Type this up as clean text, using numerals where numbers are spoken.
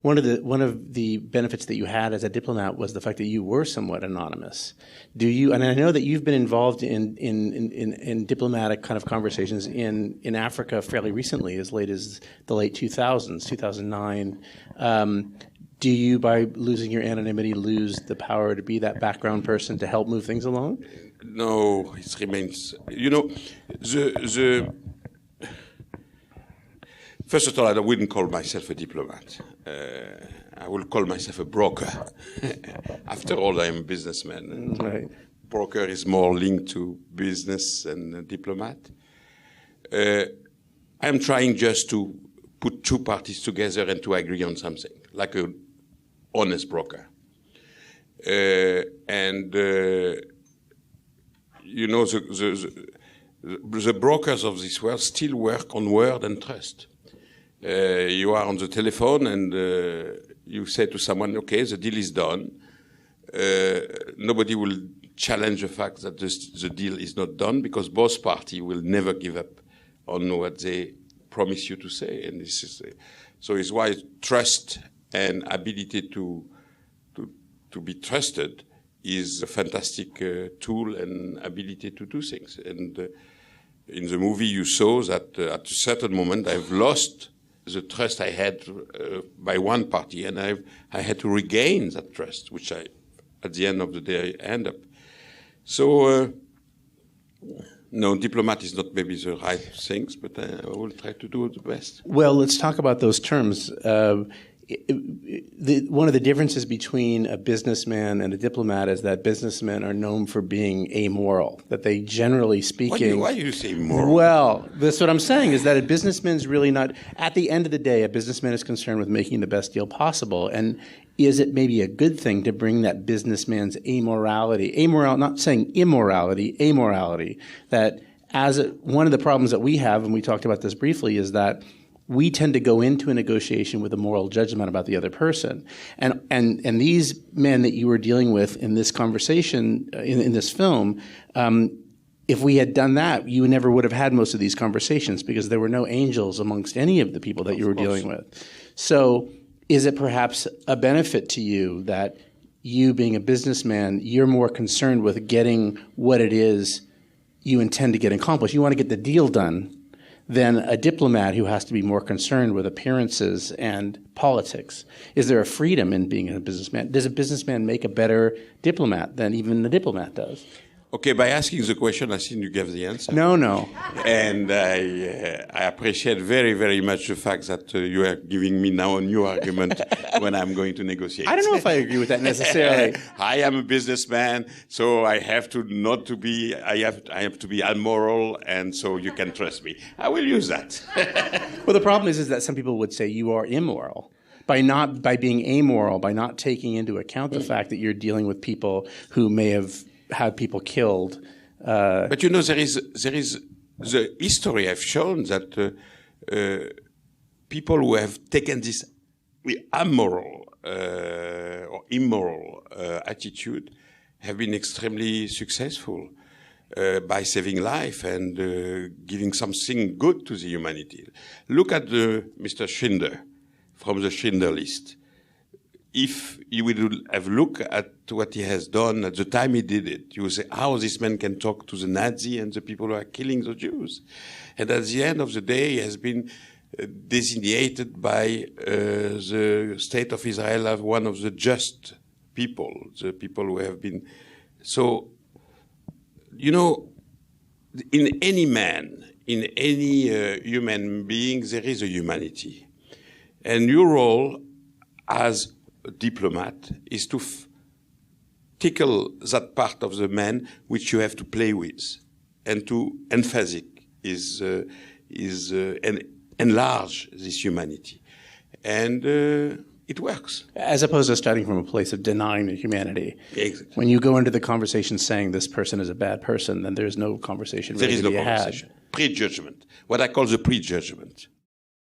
One of the benefits that you had as a diplomat was the fact that you were somewhat anonymous. And I know that you've been involved in diplomatic kind of conversations in Africa fairly recently, as late as the late 2000s, 2009. Do you, by losing your anonymity, lose the power to be that background person to help move things along? No, it remains. First of all, I wouldn't call myself a diplomat. I will call myself a broker. After all, I am a businessman. Right. Broker is more linked to business than a diplomat. I'm trying just to put two parties together and to agree on something, like an honest broker. The brokers of this world still work on word and trust. You are on the telephone and you say to someone, okay, the deal is done. Nobody will challenge the fact that the deal is not done because both parties will never give up on what they promise you to say. And this is so it's why trust and ability to be trusted is a fantastic tool and ability to do things. And in the movie you saw that at a certain moment I've lost the trust I had by one party, and I had to regain that trust, which I, at the end of the day, end up. So, no, diplomat is not maybe the right things, but I will try to do the best. Well, let's talk about those terms. One of the differences between a businessman and a diplomat is that businessmen are known for being amoral, that they generally speaking... Why do you say moral? Well, that's what I'm saying, is that a businessman's really not... At the end of the day, a businessman is concerned with making the best deal possible. And is it maybe a good thing to bring that businessman's amorality, not saying immorality, amorality, that one of the problems that we have, and we talked about this briefly, is that we tend to go into a negotiation with a moral judgment about the other person. And these men that you were dealing with in this conversation, in this film, if we had done that, you never would have had most of these conversations because there were no angels amongst any of the people that you were dealing with. So is it perhaps a benefit to you that you, being a businessman, you're more concerned with getting what it is you intend to get accomplished? You want to get the deal done than a diplomat who has to be more concerned with appearances and politics. Is there a freedom in being a businessman? Does a businessman make a better diplomat than even a diplomat does? Okay, by asking the question, I think you gave the answer. No. And I appreciate very, very much the fact that you are giving me now a new argument when I'm going to negotiate. I don't know if I agree with that necessarily. I am a businessman, so I have to not to be. I have to be immoral, and so you can trust me. I will use that. Well, the problem is that some people would say you are immoral. By being amoral, by not taking into account the fact that you're dealing with people who may have had people killed. But you know, there is the history have shown that people who have taken this amoral or immoral attitude have been extremely successful by saving life and giving something good to the humanity. Look at Mr. Schindler from the Schindler List. If you would have looked at what he has done at the time he did it, you would say, how this man can talk to the Nazi and the people who are killing the Jews. And at the end of the day, he has been designated by the State of Israel as one of the just people, the people who have been. So, you know, in any man, in any human being, there is a humanity. And your role as a diplomat is to tickle that part of the man which you have to play with, and to emphasize and enlarge this humanity, and it works. As opposed to starting from a place of denying the humanity. Exactly. When you go into the conversation saying this person is a bad person, then there's no conversation. There is no conversation. Prejudgment. What I call the prejudgment.